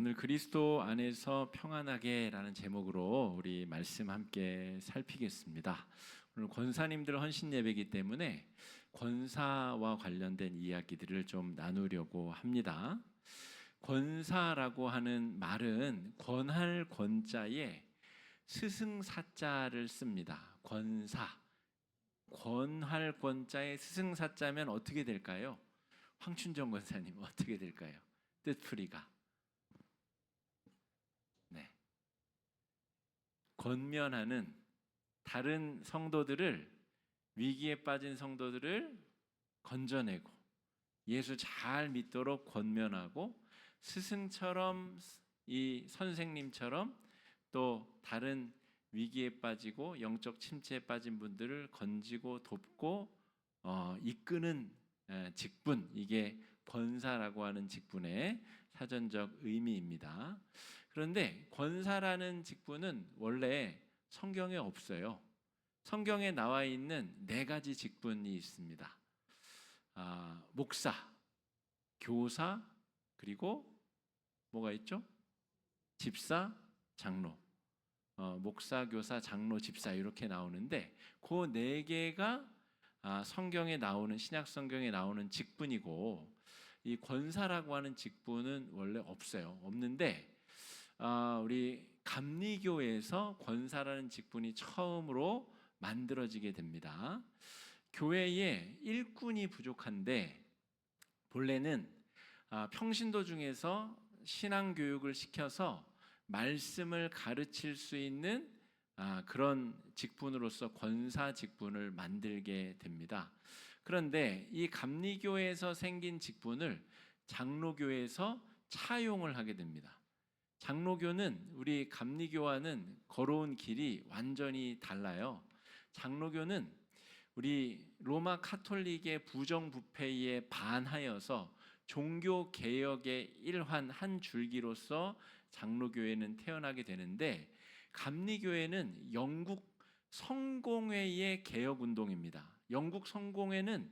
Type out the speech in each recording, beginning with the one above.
오늘 그리스도 안에서 평안하게라는 제목으로 우리 말씀 함께 살피겠습니다. 오늘 권사님들 헌신 예배이기 때문에 권사와 관련된 이야기들을 좀 나누려고 합니다. 권사라고 하는 말은 권할 권자에 스승사자를 씁니다. 권사. 권할 권자에 스승사자면 어떻게 될까요? 황춘정 권사님 어떻게 될까요? 뜻풀이가 권면하는, 다른 성도들을, 위기에 빠진 성도들을 건져내고 예수 잘 믿도록 권면하고, 스승처럼, 이 선생님처럼 또 다른 위기에 빠지고 영적 침체에 빠진 분들을 건지고 돕고 이끄는 직분, 이게 권사라고 하는 직분의 사전적 의미입니다. 그런데 권사라는 직분은 원래 성경에 없어요. 성경에 나와 있는 4가지 직분이 있습니다. 목사, 교사, 그리고 뭐가 있죠? 집사, 장로. 목사, 교사, 장로, 집사 이렇게 나오는데 그 4개가 성경에 나오는, 신약 성경에 나오는 직분이고, 이 권사라고 하는 직분은 원래 없어요. 없는데 우리 감리교에서 권사라는 직분이 처음으로 만들어지게 됩니다. 교회에 일꾼이 부족한데 본래는 평신도 중에서 신앙교육을 시켜서 말씀을 가르칠 수 있는 그런 직분으로서 권사 직분을 만들게 됩니다. 그런데 이 감리교에서 생긴 직분을 장로교에서 차용을 하게 됩니다. 장로교는 우리 감리교와는 걸어온 길이 완전히 달라요. 장로교는 우리 로마 카톨릭의 부정부패에 반하여서 종교 개혁의 일환, 한 줄기로서 장로교회는 태어나게 되는데, 감리교회는 영국 성공회의 개혁 운동입니다. 영국 성공회는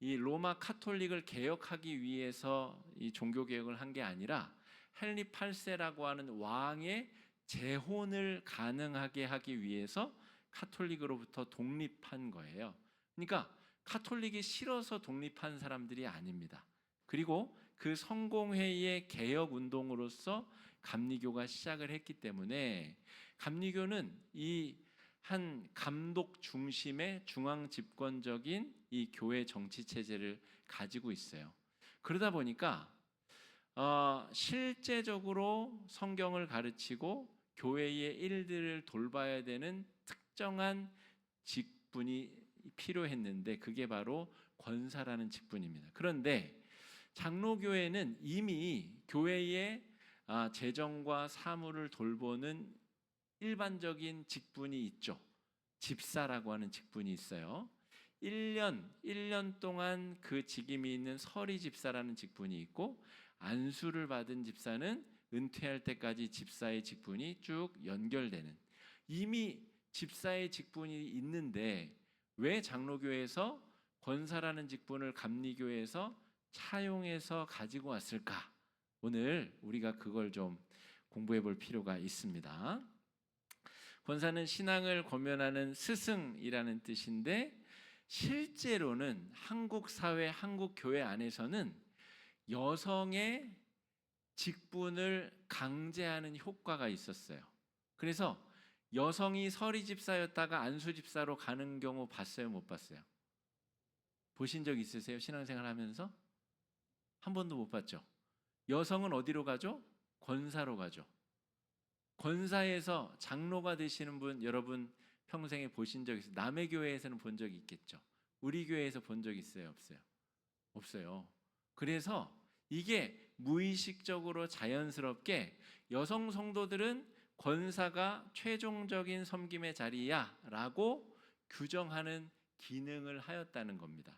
이 로마 카톨릭을 개혁하기 위해서 이 종교 개혁을 한 게 아니라 헨리 8세라고 하는 왕의 재혼을 가능하게 하기 위해서 카톨릭으로부터 독립한 거예요. 그러니까 카톨릭이 싫어서 독립한 사람들이 아닙니다. 그리고 그 성공회의 개혁 운동으로서 감리교가 시작을 했기 때문에, 감리교는 이 한 감독 중심의 중앙 집권적인 이 교회 정치 체제를 가지고 있어요. 그러다 보니까 실제적으로 성경을 가르치고 교회의 일들을 돌봐야 되는 특정한 직분이 필요했는데, 그게 바로 권사라는 직분입니다. 그런데 장로교회는 이미 교회의 재정과 사무를 돌보는 일반적인 직분이 있죠. 집사라고 하는 직분이 있어요. 1년 동안 그 직임이 있는 서리 집사라는 직분이 있고, 안수를 받은 집사는 은퇴할 때까지 집사의 직분이 쭉 연결되는, 이미 집사의 직분이 있는데 왜 장로교에서 권사라는 직분을 감리교에서 차용해서 가지고 왔을까? 오늘 우리가 그걸 좀 공부해 볼 필요가 있습니다. 권사는 신앙을 권면하는 스승이라는 뜻인데, 실제로는 한국 사회, 한국 교회 안에서는 여성의 직분을 강제하는 효과가 있었어요. 그래서 여성이 서리 집사였다가 안수 집사로 가는 경우 봤어요, 못 봤어요? 보신 적 있으세요? 신앙생활 하면서? 한 번도 못 봤죠? 여성은 어디로 가죠? 권사로 가죠. 권사에서 장로가 되시는 분 여러분 평생에 보신 적 있어요? 남의 교회에서는 본 적이 있겠죠. 우리 교회에서 본 적 있어요? 없어요? 없어요. 그래서 이게 무의식적으로 자연스럽게 여성 성도들은 권사가 최종적인 섬김의 자리야 라고 규정하는 기능을 하였다는 겁니다.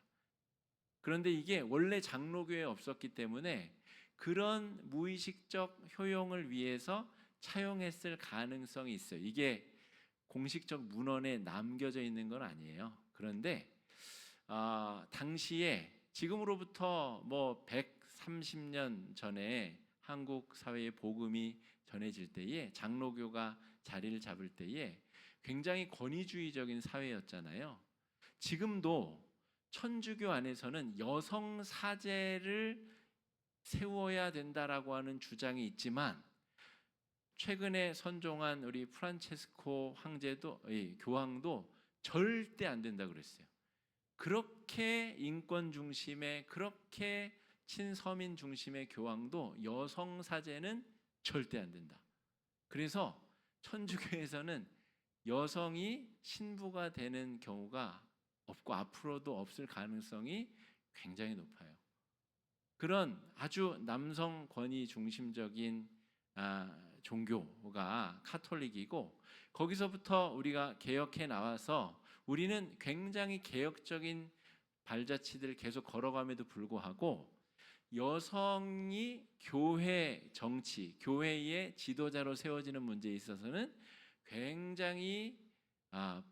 그런데 이게 원래 장로교회에 없었기 때문에 그런 무의식적 효용을 위해서 차용했을 가능성이 있어요. 이게 공식적 문헌에 남겨져 있는 건 아니에요. 그런데 당시에 지금으로부터 뭐 130년 전에 한국 사회의 복음이 전해질 때에, 장로교가 자리를 잡을 때에 굉장히 권위주의적인 사회였잖아요. 지금도 천주교 안에서는 여성 사제를 세워야 된다라고 하는 주장이 있지만, 최근에 선종한 우리 프란체스코 황제도, 교황도 절대 안 된다 그랬어요. 그렇게 인권 중심의, 그렇게 친서민 중심의 교황도 여성 사제는 절대 안 된다. 그래서 천주교에서는 여성이 신부가 되는 경우가 없고 앞으로도 없을 가능성이 굉장히 높아요. 그런 아주 남성 권위 중심적인 종교가 카톨릭이고, 거기서부터 우리가 개혁해 나와서 우리는 굉장히 개혁적인 발자취들을 계속 걸어감에도 불구하고 여성이 교회 정치, 교회의 지도자로 세워지는 문제에 있어서는 굉장히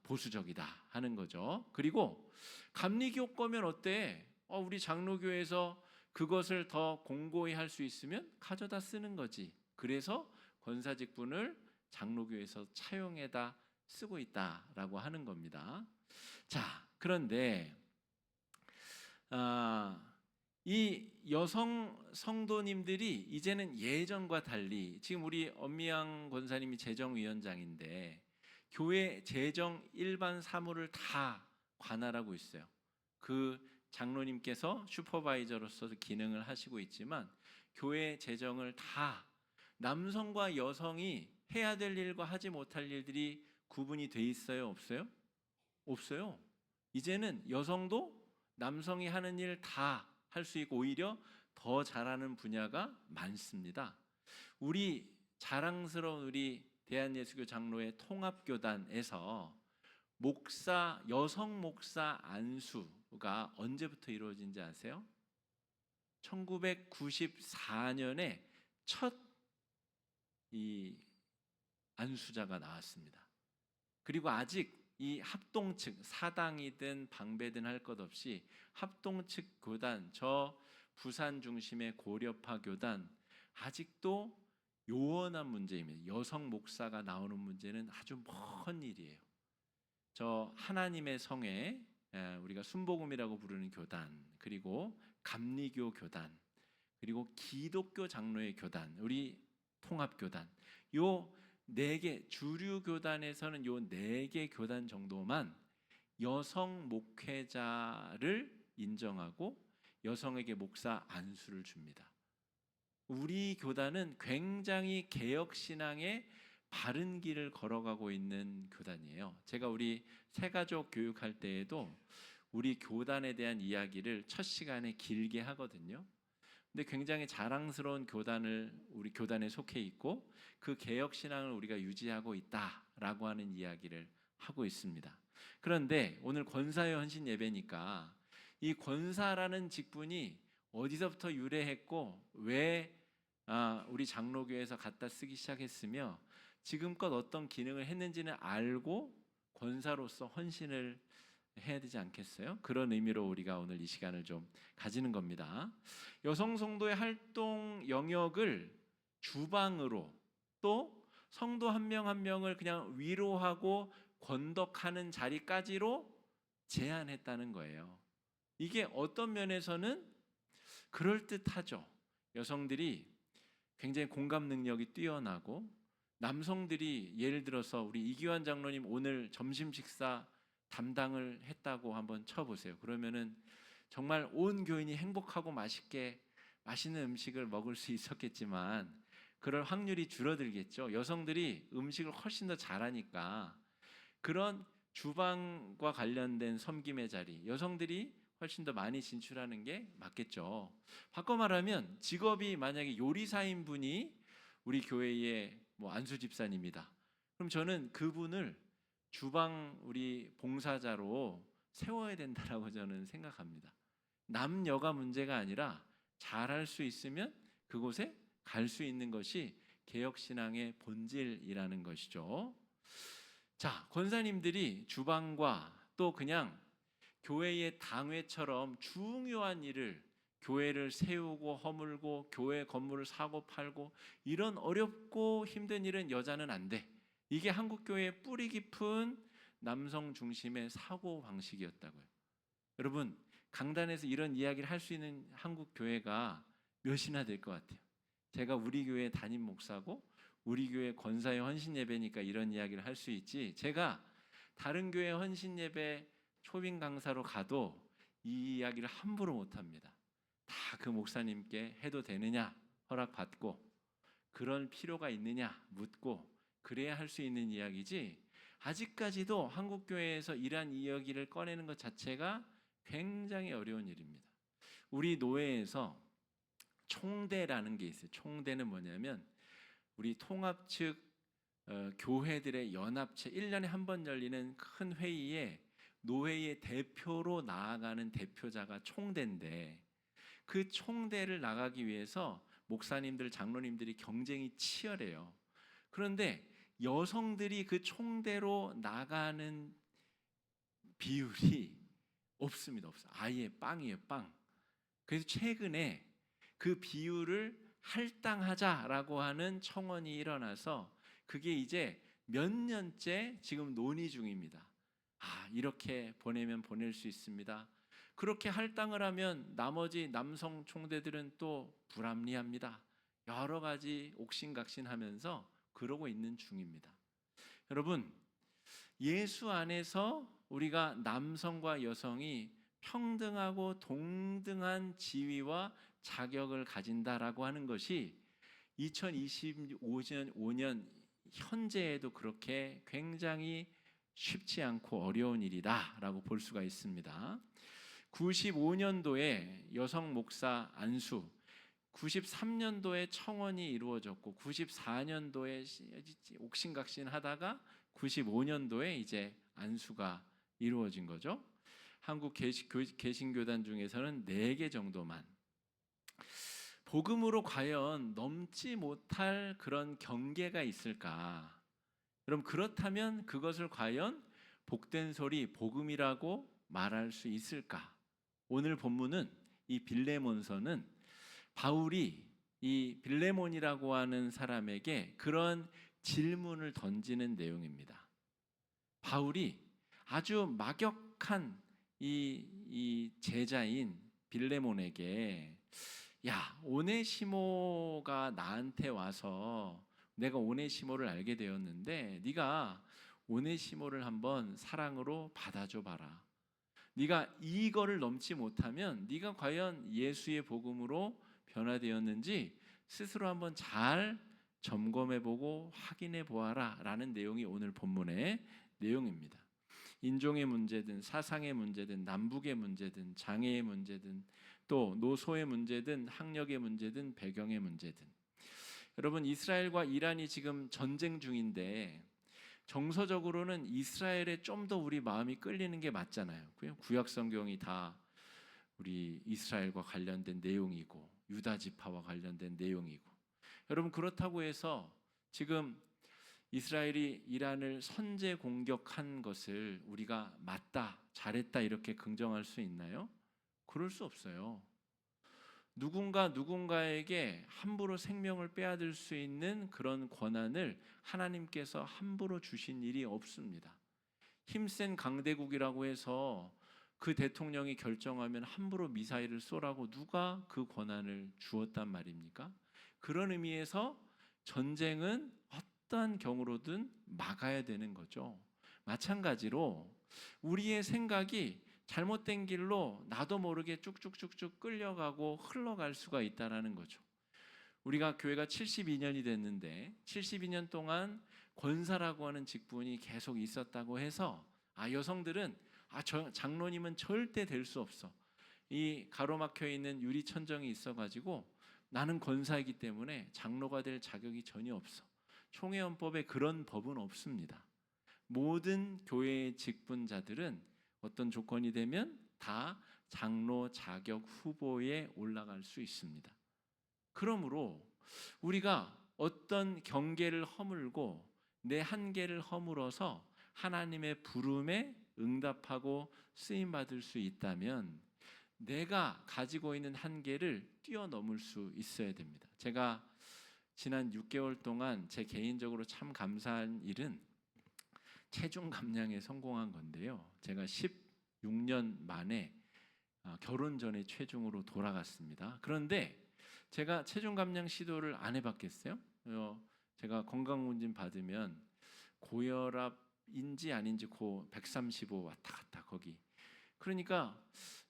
보수적이다 하는 거죠. 그리고 감리교 거면 어때? 우리 장로교에서 그것을 더 공고히 할 수 있으면 가져다 쓰는 거지. 그래서 권사 직분을 장로교에서 차용해다 쓰고 있다라고 하는 겁니다. 자, 그런데 이 여성 성도님들이 이제는 예전과 달리, 지금 우리 엄미양 권사님이 재정위원장인데 교회 재정 일반 사무를 다 관할하고 있어요. 그 장로님께서 슈퍼바이저로서 기능을 하시고 있지만 교회 재정을 다, 남성과 여성이 해야 될 일과 하지 못할 일들이 구분이 돼 있어요? 없어요? 없어요. 이제는 여성도 남성이 하는 일 다 할 수 있고 오히려 더 잘하는 분야가 많습니다. 우리 자랑스러운 우리 대한예수교 장로회 통합교단에서 목사, 여성 목사 안수가 언제부터 이루어진지 아세요? 1994년에 첫 이 안수자가 나왔습니다. 그리고 아직 이 합동측, 사당이든 방배든 할 것 없이 합동측 교단, 저 부산 중심의 고려파 교단, 아직도 요원한 문제입니다. 여성 목사가 나오는 문제는 아주 먼 일이에요. 저 하나님의 성에, 우리가 순복음이라고 부르는 교단, 그리고 감리교 교단, 그리고 기독교 장로의 교단, 우리 통합교단, 요 4개, 주류 교단에서는 요 4개 교단 정도만 여성 목회자를 인정하고 여성에게 목사 안수를 줍니다. 우리 교단은 굉장히 개혁신앙의 바른 길을 걸어가고 있는 교단이에요. 제가 우리 새가족 교육할 때에도 우리 교단에 대한 이야기를 첫 시간에 길게 하거든요. 근데 굉장히 자랑스러운 교단을 우리 교단에 속해 있고 그 개혁 신앙을 우리가 유지하고 있다라고 하는 이야기를 하고 있습니다. 그런데 오늘 권사의 헌신 예배니까 이 권사라는 직분이 어디서부터 유래했고 왜 우리 장로교에서 갖다 쓰기 시작했으며 지금껏 어떤 기능을 했는지는 알고 권사로서 헌신을 해야 되지 않겠어요? 그런 의미로 우리가 오늘 이 시간을 좀 가지는 겁니다. 여성 성도의 활동 영역을 주방으로, 또 성도 한 명 한 명을 그냥 위로하고 권덕하는 자리까지로 제한했다는 거예요. 이게 어떤 면에서는 그럴듯하죠. 여성들이 굉장히 공감 능력이 뛰어나고 남성들이, 예를 들어서 우리 이기환 장로님 오늘 점심 식사 담당을 했다고 한번 쳐보세요. 그러면은 정말 온 교인이 행복하고 맛있게 맛있는 음식을 먹을 수 있었겠지만 그럴 확률이 줄어들겠죠. 여성들이 음식을 훨씬 더 잘하니까 그런 주방과 관련된 섬김의 자리, 여성들이 훨씬 더 많이 진출하는 게 맞겠죠. 바꿔 말하면 직업이 만약에 요리사인 분이 우리 교회의 안수 집사님이다. 그럼 저는 그분을 주방 우리 봉사자로 세워야 된다라고 저는 생각합니다. 남녀가 문제가 아니라 잘할 수 있으면 그곳에 갈 수 있는 것이 개혁신앙의 본질이라는 것이죠. 자, 권사님들이 주방과 또 그냥 교회의 당회처럼 중요한 일을 교회를 세우고 허물고 교회 건물을 사고 팔고 이런 어렵고 힘든 일은 여자는 안 돼. 이게 한국 교회의 뿌리 깊은 남성 중심의 사고 방식이었다고요. 여러분, 강단에서 이런 이야기를 할 수 있는 한국 교회가 몇이나 될 것 같아요. 제가 우리 교회 담임 목사고 우리 교회 권사의 헌신 예배니까 이런 이야기를 할 수 있지, 제가 다른 교회 헌신 예배 초빙 강사로 가도 이 이야기를 함부로 못 합니다. 다 그 목사님께 해도 되느냐 허락받고 그런 필요가 있느냐 묻고 그래야 할 수 있는 이야기지, 아직까지도 한국 교회에서 이러한 이야기를 꺼내는 것 자체가 굉장히 어려운 일입니다. 우리 노회에서 총대라는 게 있어요. 총대는 뭐냐면 우리 통합 측 교회들의 연합체 1년에 한 번 열리는 큰 회의에 노회의 대표로 나아가는 대표자가 총대인데, 그 총대를 나가기 위해서 목사님들, 장로님들이 경쟁이 치열해요. 그런데 여성들이 그 총대로 나가는 비율이 없습니다. 없어요. 아예 빵이에요, 빵. 그래서 최근에 그 비율을 할당하자라고 하는 청원이 일어나서 그게 이제 몇 년째 지금 논의 중입니다. 이렇게 보내면 보낼 수 있습니다. 그렇게 할당을 하면 나머지 남성 총대들은 또 불합리합니다. 여러 가지 옥신각신하면서 그러고 있는 중입니다. 여러분, 예수 안에서 우리가 남성과 여성이 평등하고 동등한 지위와 자격을 가진다라고 하는 것이 2025년 현재에도 그렇게 굉장히 쉽지 않고 어려운 일이다라고 볼 수가 있습니다. 95년도에 여성 목사 안수, 93년도에 청원이 이루어졌고 94년도에 옥신각신하다가 95년도에 이제 안수가 이루어진 거죠. 한국 개신교단 중에서는 4개 정도만. 복음으로 과연 넘지 못할 그런 경계가 있을까? 그럼 그렇다면 그것을 과연 복된 소리, 복음이라고 말할 수 있을까? 오늘 본문은 이 빌레몬서는 바울이 이 빌레몬이라고 하는 사람에게 그런 질문을 던지는 내용입니다. 바울이 아주 막역한 이 제자인 빌레몬에게, 야, 오네시모가 나한테 와서 내가 오네시모를 알게 되었는데 네가 오네시모를 한번 사랑으로 받아줘 봐라. 네가 이거를 넘지 못하면 네가 과연 예수의 복음으로 변화되었는지 스스로 한번 잘 점검해보고 확인해보아라 라는 내용이 오늘 본문의 내용입니다. 인종의 문제든 사상의 문제든 남북의 문제든 장애의 문제든 또 노소의 문제든 학력의 문제든 배경의 문제든, 여러분, 이스라엘과 이란이 지금 전쟁 중인데 정서적으로는 이스라엘에 좀 더 우리 마음이 끌리는 게 맞잖아요. 구약 성경이 다 우리 이스라엘과 관련된 내용이고 유다 지파와 관련된 내용이고, 여러분, 그렇다고 해서 지금 이스라엘이 이란을 선제 공격한 것을 우리가 맞다, 잘했다 이렇게 긍정할 수 있나요? 그럴 수 없어요. 누군가에게 함부로 생명을 빼앗을 수 있는 그런 권한을 하나님께서 함부로 주신 일이 없습니다. 힘센 강대국이라고 해서 그 대통령이 결정하면 함부로 미사일을 쏘라고 누가 그 권한을 주었단 말입니까? 그런 의미에서 전쟁은 어떠한 경우로든 막아야 되는 거죠. 마찬가지로 우리의 생각이 잘못된 길로 나도 모르게 쭉쭉쭉쭉 끌려가고 흘러갈 수가 있다는 거죠. 우리가 교회가 72년이 됐는데 72년 동안 권사라고 하는 직분이 계속 있었다고 해서 여성들은 장로님은 절대 될 수 없어, 이 가로막혀 있는 유리천정이 있어가지고 나는 권사이기 때문에 장로가 될 자격이 전혀 없어. 총회헌법에 그런 법은 없습니다. 모든 교회의 직분자들은 어떤 조건이 되면 다 장로 자격 후보에 올라갈 수 있습니다. 그러므로 우리가 어떤 경계를 허물고 내 한계를 허물어서 하나님의 부름에 응답하고 쓰임받을 수 있다면 내가 가지고 있는 한계를 뛰어넘을 수 있어야 됩니다. 제가 지난 6개월 동안 제 개인적으로 참 감사한 일은 체중 감량에 성공한 건데요. 제가 16년 만에 결혼 전에 체중으로 돌아갔습니다. 그런데 제가 체중 감량 시도를 안 해봤겠어요? 제가 건강검진 받으면 고혈압인지 아닌지 135 왔다 갔다 거기. 그러니까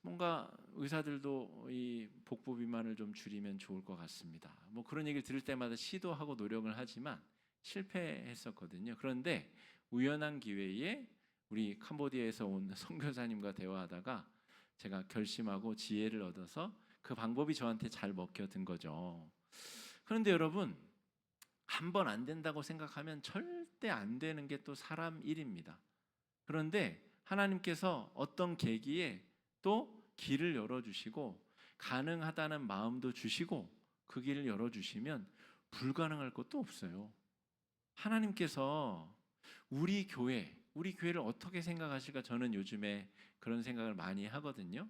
뭔가 의사들도 이 복부 비만을 좀 줄이면 좋을 것 같습니다. 뭐 그런 얘기를 들을 때마다 시도하고 노력을 하지만 실패했었거든요. 그런데 우연한 기회에 우리 캄보디아에서 온 선교사님과 대화하다가 제가 결심하고 지혜를 얻어서 그 방법이 저한테 잘 먹혀든 거죠. 그런데 여러분, 한 번 안 된다고 생각하면 절대 안 되는 게 또 사람 일입니다. 그런데 하나님께서 어떤 계기에 또 길을 열어주시고 가능하다는 마음도 주시고 그 길을 열어주시면 불가능할 것도 없어요. 하나님께서 우리 교회를 어떻게 생각하실까? 저는 요즘에 그런 생각을 많이 하거든요.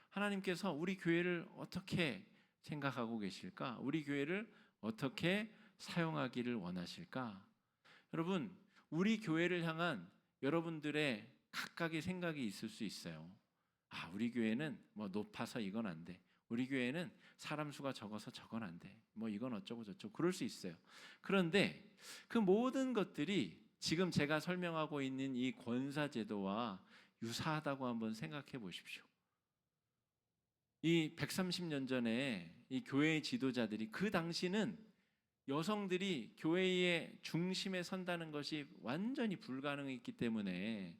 하나님께서 우리 교회를 어떻게 생각하고 계실까? 우리 교회를 어떻게 사용하기를 원하실까? 여러분, 우리 교회를 향한 여러분들의 각각의 생각이 있을 수 있어요. 우리 교회는 뭐 높아서 이건 안 돼. 우리 교회는 사람 수가 적어서 저건 안 돼. 뭐 이건 어쩌고 저쩌고 그럴 수 있어요. 그런데 그 모든 것들이 지금 제가 설명하고 있는 이 권사제도와 유사하다고 한번 생각해 보십시오. 이 130년 전에 이 교회의 지도자들이 그 당시는 여성들이 교회의 중심에 선다는 것이 완전히 불가능했기 때문에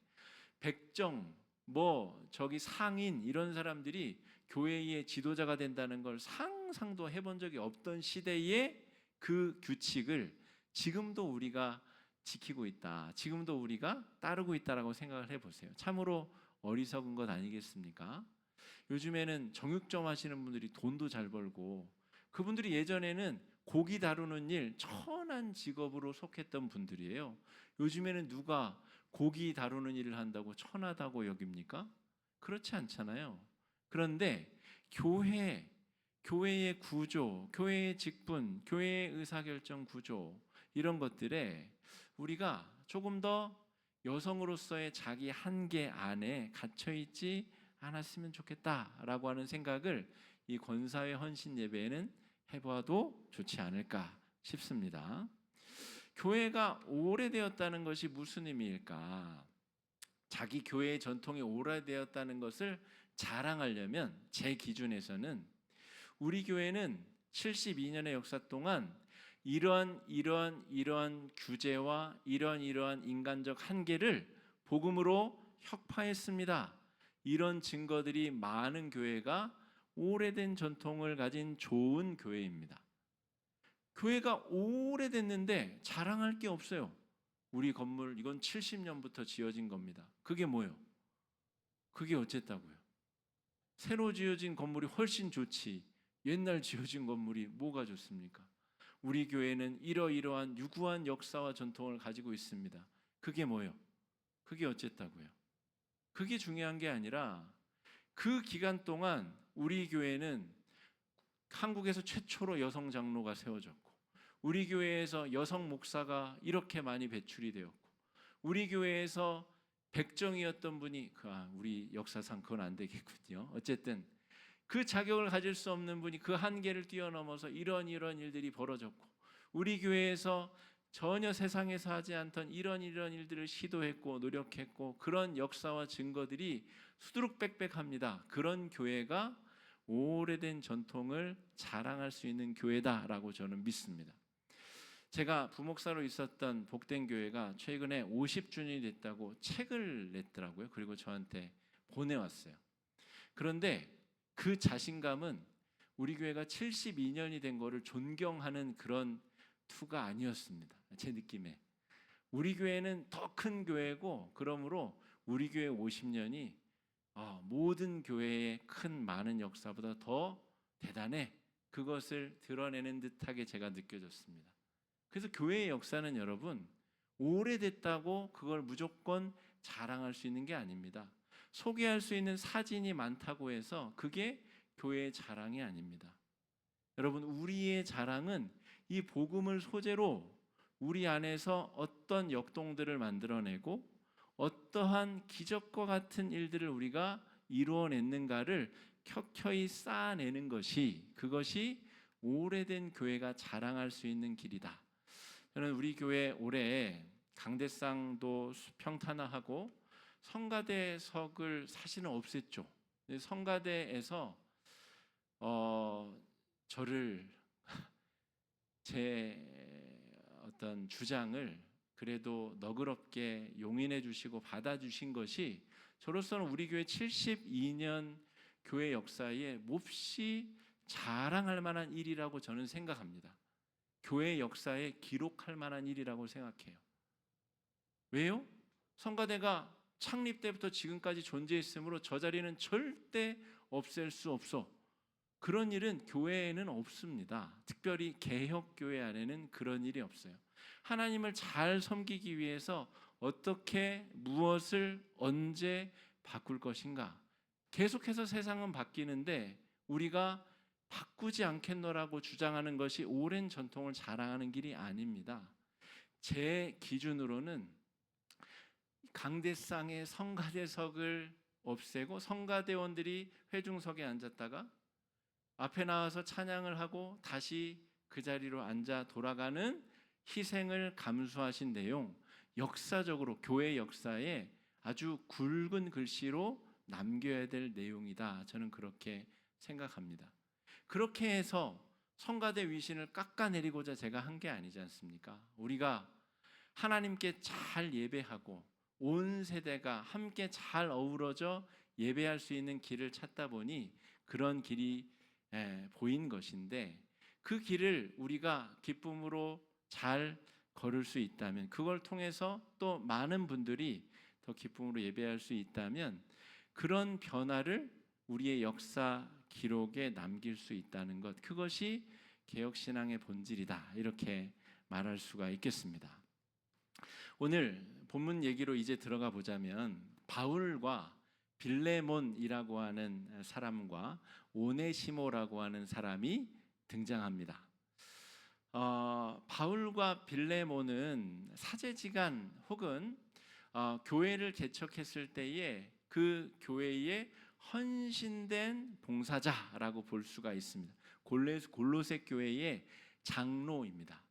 백정, 상인 이런 사람들이 교회의 지도자가 된다는 걸 상상도 해본 적이 없던 시대의 그 규칙을 지금도 우리가 지키고 있다. 지금도 우리가 따르고 있다라고 생각을 해보세요. 참으로 어리석은 것 아니겠습니까? 요즘에는 정육점 하시는 분들이 돈도 잘 벌고 그분들이 예전에는 고기 다루는 일 천한 직업으로 속했던 분들이에요. 요즘에는 누가 고기 다루는 일을 한다고 천하다고 여깁니까? 그렇지 않잖아요. 그런데 교회의 구조, 교회의 직분, 교회의 의사결정 구조 이런 것들에 우리가 조금 더 여성으로서의 자기 한계 안에 갇혀있지 않았으면 좋겠다라고 하는 생각을 이 권사회 헌신 예배에는 해봐도 좋지 않을까 싶습니다. 교회가 오래되었다는 것이 무슨 의미일까? 자기 교회의 전통이 오래되었다는 것을 자랑하려면 제 기준에서는 우리 교회는 72년의 역사 동안 이러한 규제와 이러한 인간적 한계를 복음으로 혁파했습니다. 이런 증거들이 많은 교회가 오래된 전통을 가진 좋은 교회입니다. 교회가 오래됐는데 자랑할 게 없어요. 우리 건물 이건 70년부터 지어진 겁니다. 그게 뭐예요? 그게 어쨌다고요? 새로 지어진 건물이 훨씬 좋지 옛날 지어진 건물이 뭐가 좋습니까? 우리 교회는 이러이러한 유구한 역사와 전통을 가지고 있습니다. 그게 뭐예요? 그게 어쨌다고요? 그게 중요한 게 아니라 그 기간 동안 우리 교회는 한국에서 최초로 여성 장로가 세워졌고 우리 교회에서 여성 목사가 이렇게 많이 배출이 되었고 우리 교회에서 백정이었던 분이 우리 역사상 그건 안 되겠군요. 어쨌든 그 자격을 가질 수 없는 분이 그 한계를 뛰어넘어서 이런 일들이 벌어졌고 우리 교회에서 전혀 세상에서 하지 않던 이런 일들을 시도했고 노력했고 그런 역사와 증거들이 수두룩빽빽합니다. 그런 교회가 오래된 전통을 자랑할 수 있는 교회다라고 저는 믿습니다. 제가 부목사로 있었던 복된 교회가 최근에 50주년이 됐다고 책을 냈더라고요. 그리고 저한테 보내왔어요. 그런데 그 자신감은 우리 교회가 72년이 된 거를 존경하는 그런 투가 아니었습니다. 제 느낌에 우리 교회는 더 큰 교회고 그러므로 우리 교회 50년이 모든 교회의 큰 많은 역사보다 더 대단해. 그것을 드러내는 듯하게 제가 느껴졌습니다. 그래서 교회의 역사는 여러분 오래됐다고 그걸 무조건 자랑할 수 있는 게 아닙니다. 소개할 수 있는 사진이 많다고 해서 그게 교회의 자랑이 아닙니다. 여러분, 우리의 자랑은 이 복음을 소재로 우리 안에서 어떤 역동들을 만들어내고 어떠한 기적과 같은 일들을 우리가 이루어냈는가를 켜켜이 쌓아내는 것이, 그것이 오래된 교회가 자랑할 수 있는 길이다. 저는 우리 교회 올해 강대상도 평탄화하고 성가대석을 사실은 없앴죠. 성가대에서 저를 제 어떤 주장을 그래도 너그럽게 용인해 주시고 받아주신 것이 저로서는 우리 교회 72년 교회 역사에 몹시 자랑할 만한 일이라고 저는 생각합니다. 교회 역사에 기록할 만한 일이라고 생각해요. 왜요? 성가대가 창립 때부터 지금까지 존재했으므로 저 자리는 절대 없앨 수 없어. 그런 일은 교회에는 없습니다. 특별히 개혁교회 안에는 그런 일이 없어요. 하나님을 잘 섬기기 위해서 어떻게 무엇을 언제 바꿀 것인가. 계속해서 세상은 바뀌는데 우리가 바꾸지 않겠노라고 주장하는 것이 오랜 전통을 자랑하는 길이 아닙니다. 제 기준으로는 강대상의 성가대석을 없애고 성가대원들이 회중석에 앉았다가 앞에 나와서 찬양을 하고 다시 그 자리로 앉아 돌아가는 희생을 감수하신 내용, 역사적으로 교회 역사에 아주 굵은 글씨로 남겨야 될 내용이다. 저는 그렇게 생각합니다. 그렇게 해서 성가대 위신을 깎아내리고자 제가 한 게 아니지 않습니까? 우리가 하나님께 잘 예배하고 온 세대가 함께 잘 어우러져 예배할 수 있는 길을 찾다 보니 그런 길이 보인 것인데, 그 길을 우리가 기쁨으로 잘 걸을 수 있다면, 그걸 통해서 또 많은 분들이 더 기쁨으로 예배할 수 있다면 그런 변화를 우리의 역사 기록에 남길 수 있다는 것, 그것이 개혁신앙의 본질이다, 이렇게 말할 수가 있겠습니다. 오늘 본문 얘기로 이제 들어가 보자면 바울과 빌레몬이라고 하는 사람과 오네시모라고 하는 사람이 등장합니다. 바울과 빌레몬은 사제지간 혹은 교회를 개척했을 때에 그 교회의 헌신된 봉사자라고 볼 수가 있습니다. 골로새 교회의 장로입니다.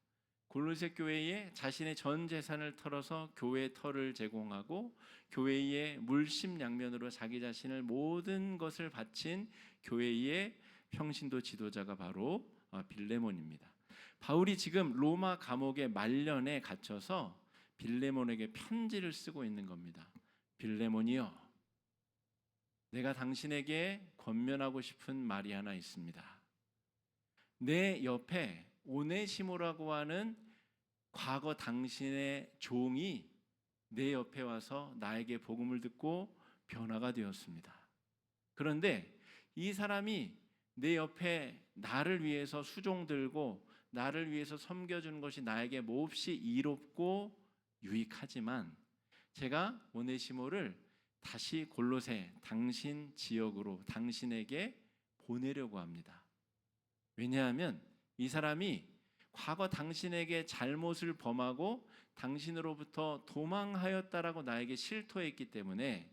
골로새 교회에 자신의 전 재산을 털어서 교회 터를 제공하고 교회의 물심양면으로 자기 자신을 모든 것을 바친 교회의 평신도 지도자가 바로 빌레몬입니다. 바울이 지금 로마 감옥의 말년에 갇혀서 빌레몬에게 편지를 쓰고 있는 겁니다. 빌레몬이여, 내가 당신에게 권면하고 싶은 말이 하나 있습니다. 내 옆에 오네시모라고 하는 과거 당신의 종이 내 옆에 와서 나에게 복음을 듣고 변화가 되었습니다. 그런데 이 사람이 내 옆에 나를 위해서 수종 들고 나를 위해서 섬겨주는 것이 나에게 몹시 이롭고 유익하지만 제가 오네시모를 다시 골로새 당신 지역으로 당신에게 보내려고 합니다. 왜냐하면 이 사람이 과거 당신에게 잘못을 범하고 당신으로부터 도망하였다라고 나에게 실토했기 때문에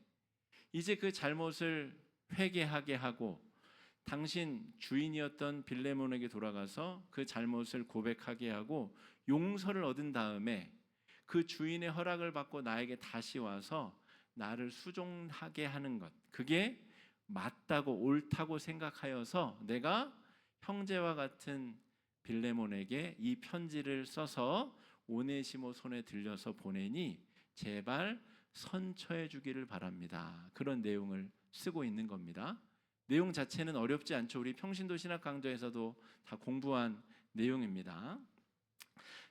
이제 그 잘못을 회개하게 하고 당신 주인이었던 빌레몬에게 돌아가서 그 잘못을 고백하게 하고 용서를 얻은 다음에 그 주인의 허락을 받고 나에게 다시 와서 나를 수종하게 하는 것, 그게 맞다고 옳다고 생각하여서 내가 형제와 같은 빌레몬에게 이 편지를 써서 오네시모 손에 들려서 보내니 제발 선처해 주기를 바랍니다. 그런 내용을 쓰고 있는 겁니다. 내용 자체는 어렵지 않죠. 우리 평신도 신학 강좌에서도 다 공부한 내용입니다.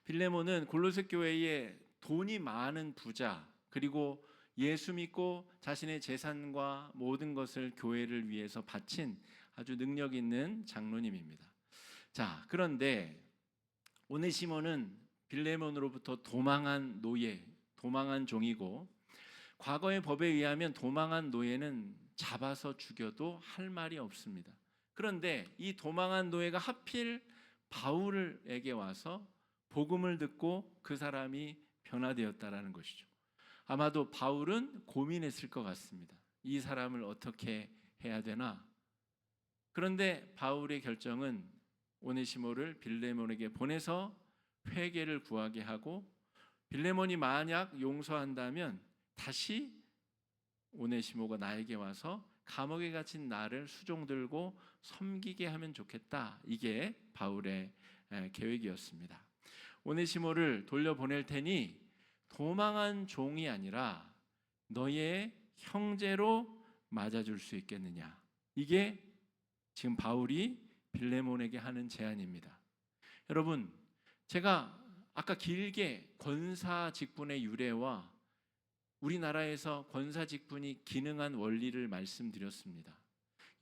빌레몬은 골로새 교회에 돈이 많은 부자, 그리고 예수 믿고 자신의 재산과 모든 것을 교회를 위해서 바친 아주 능력 있는 장로님입니다. 자, 그런데 오네시모는 빌레몬으로부터 도망한 노예, 도망한 종이고 과거의 법에 의하면 도망한 노예는 잡아서 죽여도 할 말이 없습니다. 그런데 이 도망한 노예가 하필 바울에게 와서 복음을 듣고 그 사람이 변화되었다라는 것이죠. 아마도 바울은 고민했을 것 같습니다. 이 사람을 어떻게 해야 되나? 그런데 바울의 결정은 오네시모를 빌레몬에게 보내서 회개를 구하게 하고, 빌레몬이 만약 용서한다면 다시 오네시모가 나에게 와서 감옥에 갇힌 나를 수종들고 섬기게 하면 좋겠다. 이게 바울의 계획이었습니다. 오네시모를 돌려보낼 테니 도망한 종이 아니라 너의 형제로 맞아줄 수 있겠느냐. 이게 지금 바울이 빌레몬에게 하는 제안입니다. 여러분, 제가 아까 길게 권사 직분의 유래와 우리나라에서 권사 직분이 기능한 원리를 말씀드렸습니다.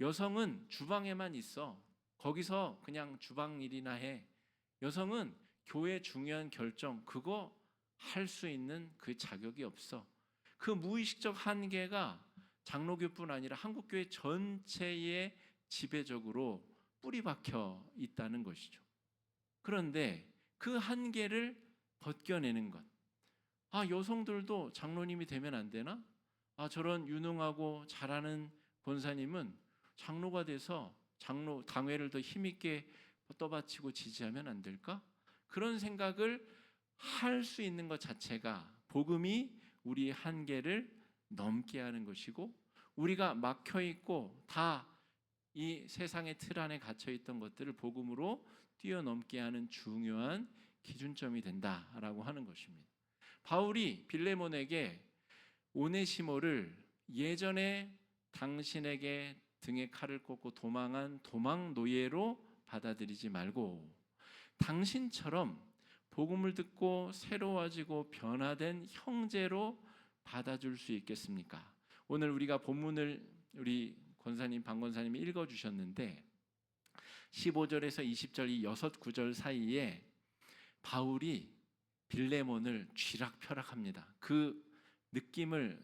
여성은 주방에만 있어. 거기서 그냥 주방 일이나 해. 여성은 교회 중요한 결정 그거 할 수 있는 그 자격이 없어. 그 무의식적 한계가 장로교뿐 아니라 한국교회 전체에 지배적으로 뿌리 박혀 있다는 것이죠. 그런데 그 한계를 벗겨내는 것. 여성들도 장로님이 되면 안 되나? 저런 유능하고 잘하는 권사님은 장로가 돼서 장로 당회를 더 힘있게 떠받치고 지지하면 안 될까? 그런 생각을 할 수 있는 것 자체가 복음이 우리의 한계를 넘게 하는 것이고, 우리가 막혀 있고 다 이 세상의 틀 안에 갇혀 있던 것들을 복음으로 뛰어넘게 하는 중요한 기준점이 된다라고 하는 것입니다. 바울이 빌레몬에게 오네시모를 예전에 당신에게 등에 칼을 꽂고 도망한 도망 노예로 받아들이지 말고 당신처럼 복음을 듣고 새로워지고 변화된 형제로 받아줄 수 있겠습니까? 오늘 우리가 본문을 우리 권사님, 방 권사님이 읽어주셨는데 15절에서 20절 이 6, 9절 사이에 바울이 빌레몬을 쥐락펴락합니다. 그 느낌을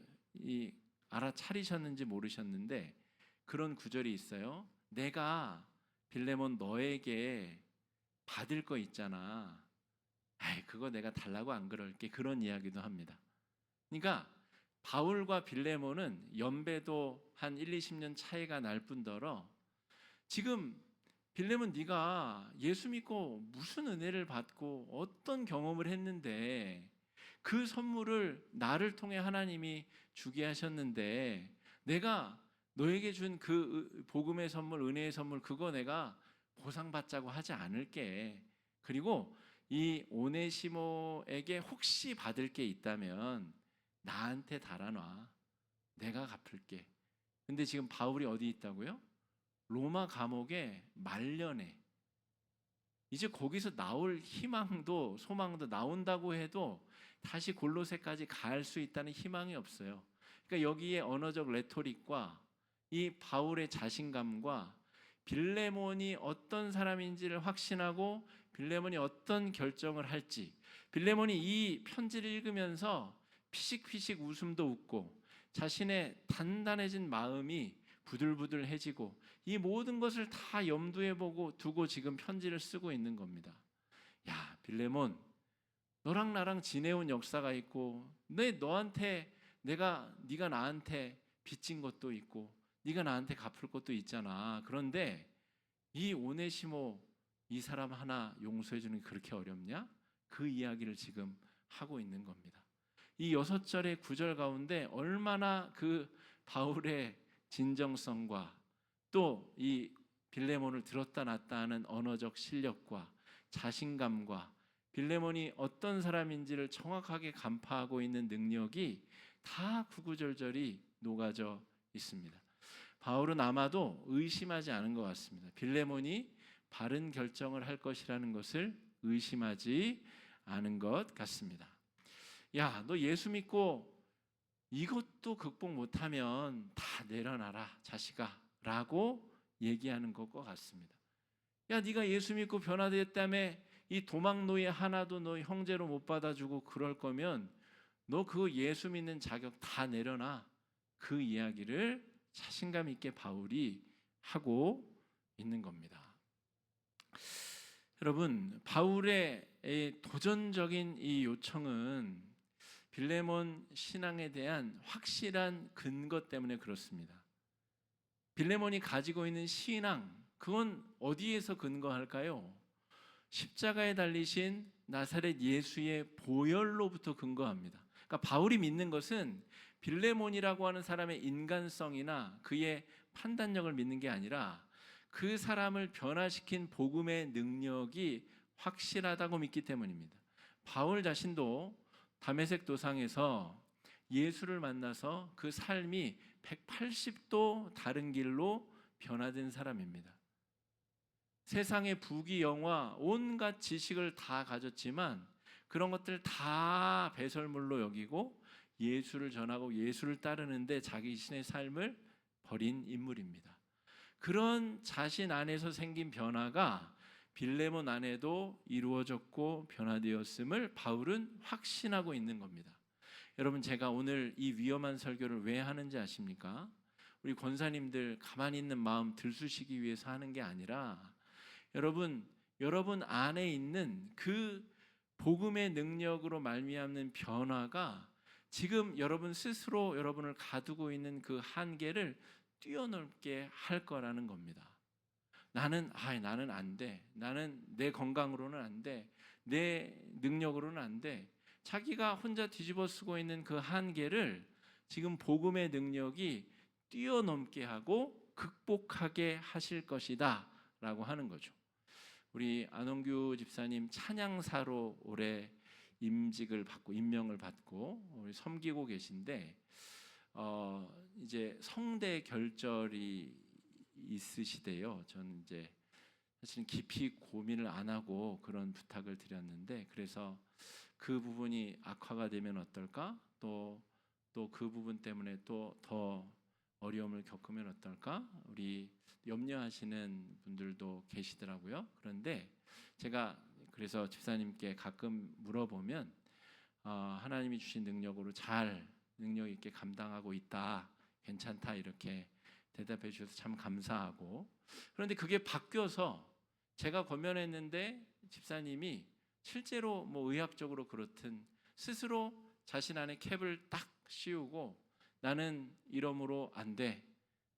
알아차리셨는지 모르셨는데 그런 구절이 있어요. 내가 빌레몬 너에게 받을 거 있잖아. 그거 내가 달라고 안 그럴게. 그런 이야기도 합니다. 그러니까 바울과 빌레몬은 연배도 한 1, 20년 차이가 날 뿐더러 지금 빌레몬 네가 예수 믿고 무슨 은혜를 받고 어떤 경험을 했는데 그 선물을 나를 통해 하나님이 주게 하셨는데 내가 너에게 준 그 복음의 선물, 은혜의 선물 그거 내가 보상받자고 하지 않을게. 그리고 이 오네시모에게 혹시 받을 게 있다면 나한테 달아놔. 내가 갚을게. 근데 지금 바울이 어디 있다고요? 로마 감옥에 말년에. 이제 거기서 나올 희망도 소망도 나온다고 해도 다시 골로새까지 갈 수 있다는 희망이 없어요. 그러니까 여기에 언어적 레토릭과 이 바울의 자신감과 빌레몬이 어떤 사람인지를 확신하고 빌레몬이 어떤 결정을 할지, 빌레몬이 이 편지를 읽으면서 피식피식 웃음도 웃고 자신의 단단해진 마음이 부들부들해지고 이 모든 것을 다 염두에 보고 두고 지금 편지를 쓰고 있는 겁니다. 야, 빌레몬, 너랑 나랑 지내온 역사가 있고 네가 나한테 빚진 것도 있고 네가 나한테 갚을 것도 있잖아. 그런데 이 오네시모 이 사람 하나 용서해 주는 게 그렇게 어렵냐? 그 이야기를 지금 하고 있는 겁니다. 이 6절의 9절 가운데 얼마나 그 바울의 진정성과 또 이 빌레몬을 들었다 놨다 하는 언어적 실력과 자신감과 빌레몬이 어떤 사람인지를 정확하게 간파하고 있는 능력이 다 구구절절이 녹아져 있습니다. 바울은 아마도 의심하지 않은 것 같습니다. 빌레몬이 바른 결정을 할 것이라는 것을 의심하지 않은 것 같습니다. 야, 너 예수 믿고 이것도 극복 못하면 다 내려놔라 자식아 라고 얘기하는 것과 같습니다. 야, 네가 예수 믿고 변화됐다며 이 도망노예 하나도 너 형제로 못 받아주고 그럴 거면 너 그 예수 믿는 자격 다 내려놔. 그 이야기를 자신감 있게 바울이 하고 있는 겁니다. 여러분, 바울의 도전적인 이 요청은 빌레몬 신앙에 대한 확실한 근거 때문에 그렇습니다. 빌레몬이 가지고 있는 신앙, 그건 어디에서 근거할까요? 십자가에 달리신 나사렛 예수의 보혈로부터 근거합니다. 그러니까 바울이 믿는 것은 빌레몬이라고 하는 사람의 인간성이나 그의 판단력을 믿는 게 아니라 그 사람을 변화시킨 복음의 능력이 확실하다고 믿기 때문입니다. 바울 자신도 다메섹 도상에서 예수를 만나서 그 삶이 180도 다른 길로 변화된 사람입니다. 세상의 부귀영화, 온갖 지식을 다 가졌지만 그런 것들 다 배설물로 여기고 예수를 전하고 예수를 따르는데 자기 신의 삶을 버린 인물입니다. 그런 자신 안에서 생긴 변화가 빌레몬 안에도 이루어졌고 변화되었음을 바울은 확신하고 있는 겁니다. 여러분, 제가 오늘 이 위험한 설교를 왜 하는지 아십니까? 우리 권사님들 가만히 있는 마음 들쑤시기 위해서 하는 게 아니라 여러분 안에 있는 그 복음의 능력으로 말미암는 변화가 지금 여러분 스스로 여러분을 가두고 있는 그 한계를 뛰어넘게 할 거라는 겁니다. 나는 안 돼. 나는 내 건강으로는 안 돼. 내 능력으로는 안 돼. 자기가 혼자 뒤집어 쓰고 있는 그 한계를 지금 복음의 능력이 뛰어넘게 하고 극복하게 하실 것이다 라고 하는 거죠. 우리 안홍규 집사님 찬양사로 올해 임명을 받고 우리 섬기고 계신데 이제 성대 결절이 있으시대요. 저는 이제 사실은 깊이 고민을 안 하고 그런 부탁을 드렸는데, 그래서 그 부분이 악화가 되면 어떨까? 또 그 부분 때문에 또 더 어려움을 겪으면 어떨까? 우리 염려하시는 분들도 계시더라고요. 그런데 제가 그래서 집사님께 가끔 물어보면 하나님이 주신 능력으로 잘 능력 있게 감당하고 있다, 괜찮다 이렇게 대답해 주셔서 참 감사하고, 그런데 그게 바뀌어서 제가 권면했는데 집사님이 실제로 뭐 의학적으로 그렇든 스스로 자신 안에 캡을 딱 씌우고 나는 이러므로 안 돼,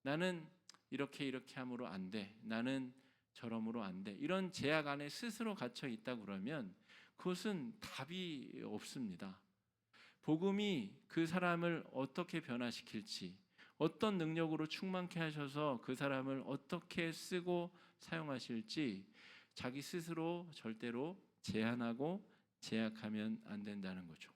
나는 이렇게 함으로 안 돼, 나는 저러므로 안 돼, 이런 제약 안에 스스로 갇혀 있다 그러면 그것은 답이 없습니다. 복음이 그 사람을 어떻게 변화시킬지, 어떤 능력으로 충만케 하셔서 그 사람을 어떻게 쓰고 사용하실지 자기 스스로 절대로 제한하고 제약하면 안 된다는 거죠.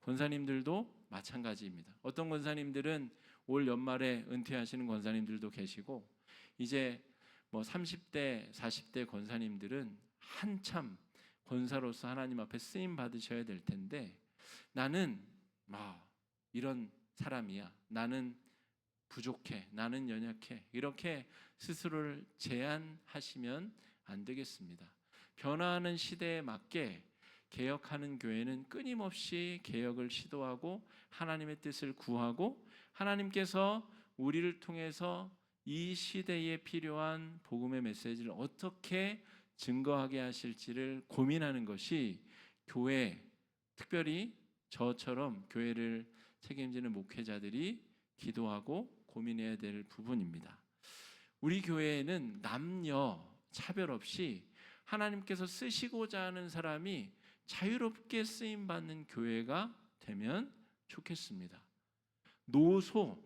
권사님들도 마찬가지입니다. 어떤 권사님들은 올 연말에 은퇴하시는 권사님들도 계시고, 이제 뭐 30대, 40대 권사님들은 한참 권사로서 하나님 앞에 쓰임 받으셔야 될 텐데, 나는 이런 사람이야, 나는 부족해, 나는 연약해, 이렇게 스스로를 제한하시면 안 되겠습니다. 변화하는 시대에 맞게 개혁하는 교회는 끊임없이 개혁을 시도하고 하나님의 뜻을 구하고 하나님께서 우리를 통해서 이 시대에 필요한 복음의 메시지를 어떻게 증거하게 하실지를 고민하는 것이 교회, 특별히 저처럼 교회를 책임지는 목회자들이 기도하고 고민해야 될 부분입니다. 우리 교회에는 남녀 차별 없이 하나님께서 쓰시고자 하는 사람이 자유롭게 쓰임받는 교회가 되면 좋겠습니다. 노소,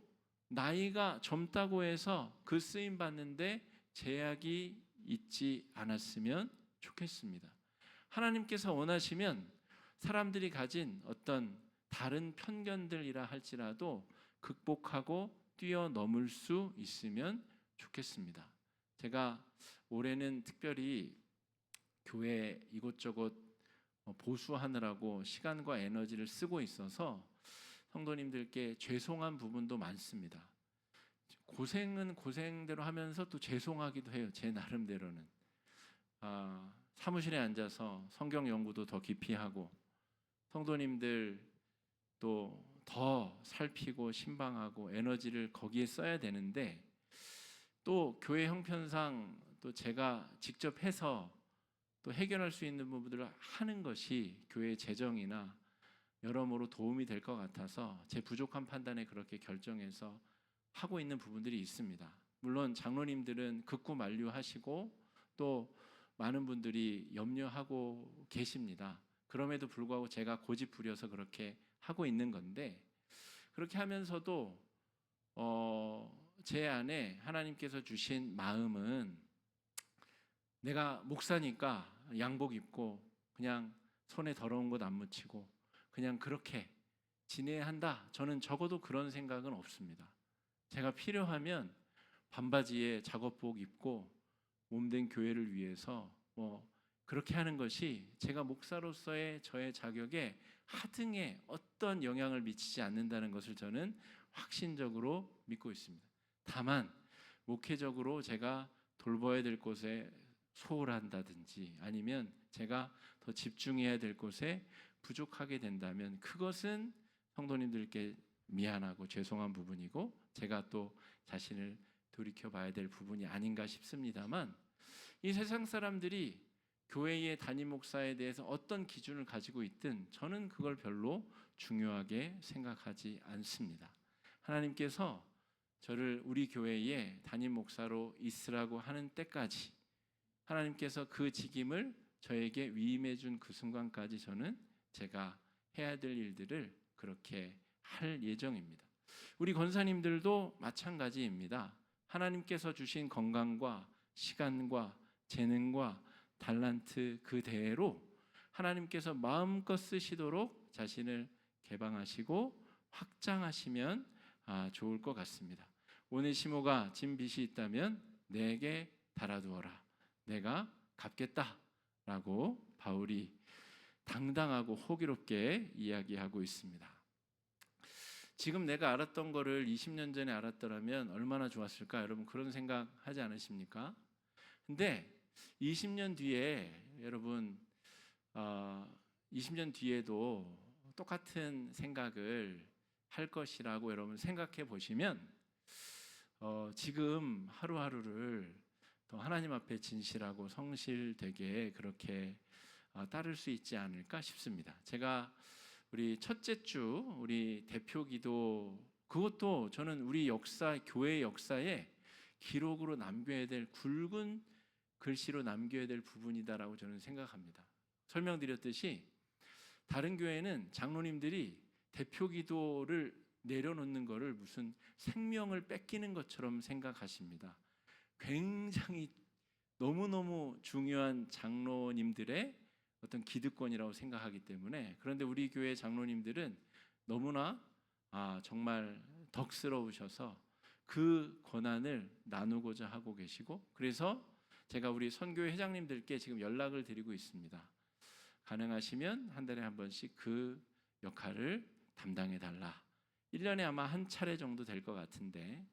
나이가 젊다고 해서 그 쓰임받는데 제약이 있지 않았으면 좋겠습니다. 하나님께서 원하시면 사람들이 가진 어떤 다른 편견들이라 할지라도 극복하고 뛰어넘을 수 있으면 좋겠습니다. 제가 올해는 특별히 교회 이곳저곳 보수하느라고 시간과 에너지를 쓰고 있어서 성도님들께 죄송한 부분도 많습니다. 고생은 고생대로 하면서 또 죄송하기도 해요. 제 나름대로는. 사무실에 앉아서 성경 연구도 더 깊이 하고 성도님들 또 더 살피고 신방하고 에너지를 거기에 써야 되는데, 또 교회 형편상 또 제가 직접 해서 또 해결할 수 있는 부분들을 하는 것이 교회 재정이나 여러모로 도움이 될 것 같아서 제 부족한 판단에 그렇게 결정해서 하고 있는 부분들이 있습니다. 물론 장로님들은 극구 만류하시고 또 많은 분들이 염려하고 계십니다. 그럼에도 불구하고 제가 고집부려서 그렇게 하고 있는 건데, 그렇게 하면서도 제 안에 하나님께서 주신 마음은 내가 목사니까 양복 입고 그냥 손에 더러운 것 안 묻히고 그냥 그렇게 지내야 한다. 저는 적어도 그런 생각은 없습니다. 제가 필요하면 반바지에 작업복 입고 몸된 교회를 위해서 그렇게 하는 것이 제가 목사로서의 저의 자격에 하등에 어떤 영향을 미치지 않는다는 것을 저는 확신적으로 믿고 있습니다. 다만 목회적으로 제가 돌봐야 될 곳에 소홀한다든지 아니면 제가 더 집중해야 될 곳에 부족하게 된다면 그것은 성도님들께 미안하고 죄송한 부분이고 제가 또 자신을 돌이켜봐야 될 부분이 아닌가 싶습니다만, 이 세상 사람들이 교회의 담임 목사에 대해서 어떤 기준을 가지고 있든 저는 그걸 별로 중요하게 생각하지 않습니다. 하나님께서 저를 우리 교회의 담임 목사로 있으라고 하는 때까지 하나님께서 그 직임을 저에게 위임해 준 그 순간까지 저는 제가 해야 될 일들을 그렇게 할 예정입니다. 우리 권사님들도 마찬가지입니다. 하나님께서 주신 건강과 시간과 재능과 달란트 그대로 하나님께서 마음껏 쓰시도록 자신을 개방하시고 확장하시면 좋을 것 같습니다. 오네시모가 진 빚이 있다면 내게 달아두어라. 내가 갚겠다라고 바울이 당당하고 호기롭게 이야기하고 있습니다. 지금 내가 알았던 거를 20년 전에 알았더라면 얼마나 좋았을까? 여러분 그런 생각 하지 않으십니까? 근데 20년 뒤에 여러분 20년 뒤에도 똑같은 생각을 할 것이라고 여러분 생각해 보시면 지금 하루하루를 더 하나님 앞에 진실하고 성실되게 그렇게 따를 수 있지 않을까 싶습니다. 제가 우리 첫째 주 우리 대표 기도, 그것도 저는 우리 역사, 교회 역사에 기록으로 남겨야 될, 굵은 글씨로 남겨야 될 부분이다라고 저는 생각합니다. 설명드렸듯이 다른 교회는 장로님들이 대표 기도를 내려놓는 것을 무슨 생명을 뺏기는 것처럼 생각하십니다. 굉장히 너무너무 중요한 장로님들의 어떤 기득권이라고 생각하기 때문에, 그런데 우리 교회 장로님들은 너무나 정말 덕스러우셔서 그 권한을 나누고자 하고 계시고, 그래서 제가 우리 선교회 회장님들께 지금 연락을 드리고 있습니다. 가능하시면 한 달에 한 번씩 그 역할을 담당해 달라. 1년에 아마 한 차례 정도 될 것 같은데,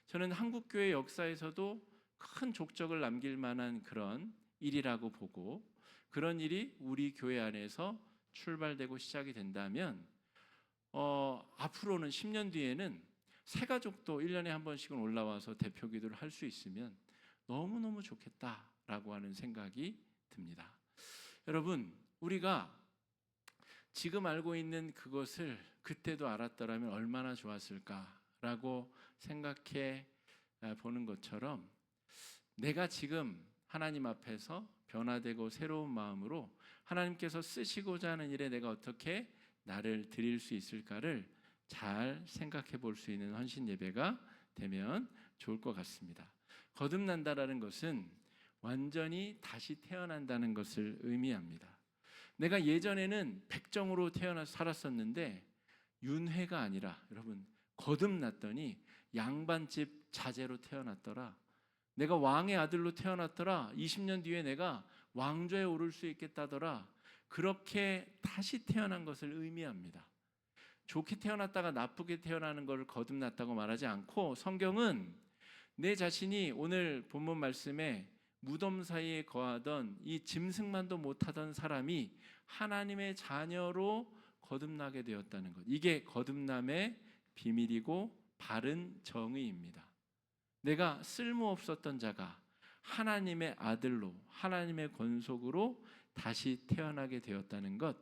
저는 한국교회 역사에서도 큰 족적을 남길 만한 그런 일이라고 보고, 그런 일이 우리 교회 안에서 출발되고 시작이 된다면 앞으로는 10년 뒤에는 새 가족도 1년에 한 번씩은 올라와서 대표 기도를 할 수 있으면 너무너무 좋겠다라고 하는 생각이 듭니다. 여러분, 우리가 지금 알고 있는 그것을 그때도 알았더라면 얼마나 좋았을까라고 생각해 보는 것처럼, 내가 지금 하나님 앞에서 변화되고 새로운 마음으로 하나님께서 쓰시고자 하는 일에 내가 어떻게 나를 드릴 수 있을까를 잘 생각해 볼 수 있는 헌신 예배가 되면 좋을 것 같습니다. 거듭난다라는 것은 완전히 다시 태어난다는 것을 의미합니다. 내가 예전에는 백정으로 태어나서 살았었는데 윤회가 아니라 여러분 거듭났더니 양반집 자제로 태어났더라. 내가 왕의 아들로 태어났더라. 20년 뒤에 내가 왕좌에 오를 수 있겠다더라. 그렇게 다시 태어난 것을 의미합니다. 좋게 태어났다가 나쁘게 태어나는 것을 거듭났다고 말하지 않고, 성경은 내 자신이 오늘 본문 말씀에 무덤 사이에 거하던 이 짐승만도 못하던 사람이 하나님의 자녀로 거듭나게 되었다는 것. 이게 거듭남의 비밀이고 바른 정의입니다. 내가 쓸모없었던 자가 하나님의 아들로 하나님의 권속으로 다시 태어나게 되었다는 것.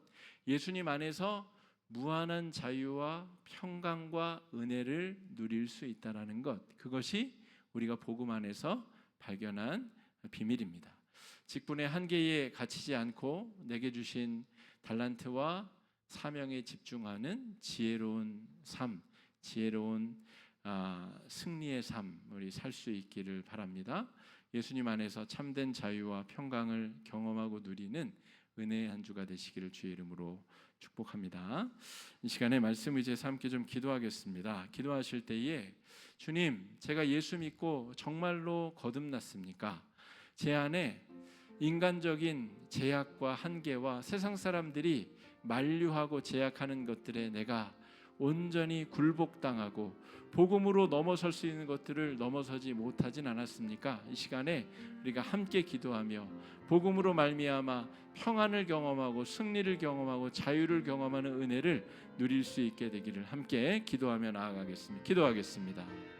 예수님 안에서 무한한 자유와 평강과 은혜를 누릴 수 있다는 것. 그것이 우리가 복음 안에서 발견한 비밀입니다. 직분의 한계에 갇히지 않고 내게 주신 달란트와 사명에 집중하는 지혜로운 삶, 지혜로운 승리의 삶 우리 살 수 있기를 바랍니다. 예수님 안에서 참된 자유와 평강을 경험하고 누리는 은혜의 한 주가 되시기를 주의 이름으로 축복합니다. 이 시간에 말씀 의지해서 함께 좀 기도하겠습니다. 기도하실 때에 주님, 제가 예수 믿고 정말로 거듭났습니까? 제 안에 인간적인 제약과 한계와 세상 사람들이 만류하고 제약하는 것들에 내가 온전히 굴복당하고 복음으로 넘어설 수 있는 것들을 넘어서지 못하진 않았습니까? 이 시간에 우리가 함께 기도하며 복음으로 말미암아 평안을 경험하고 승리를 경험하고 자유를 경험하는 은혜를 누릴 수 있게 되기를 함께 기도하며 나아가겠습니다. 기도하겠습니다.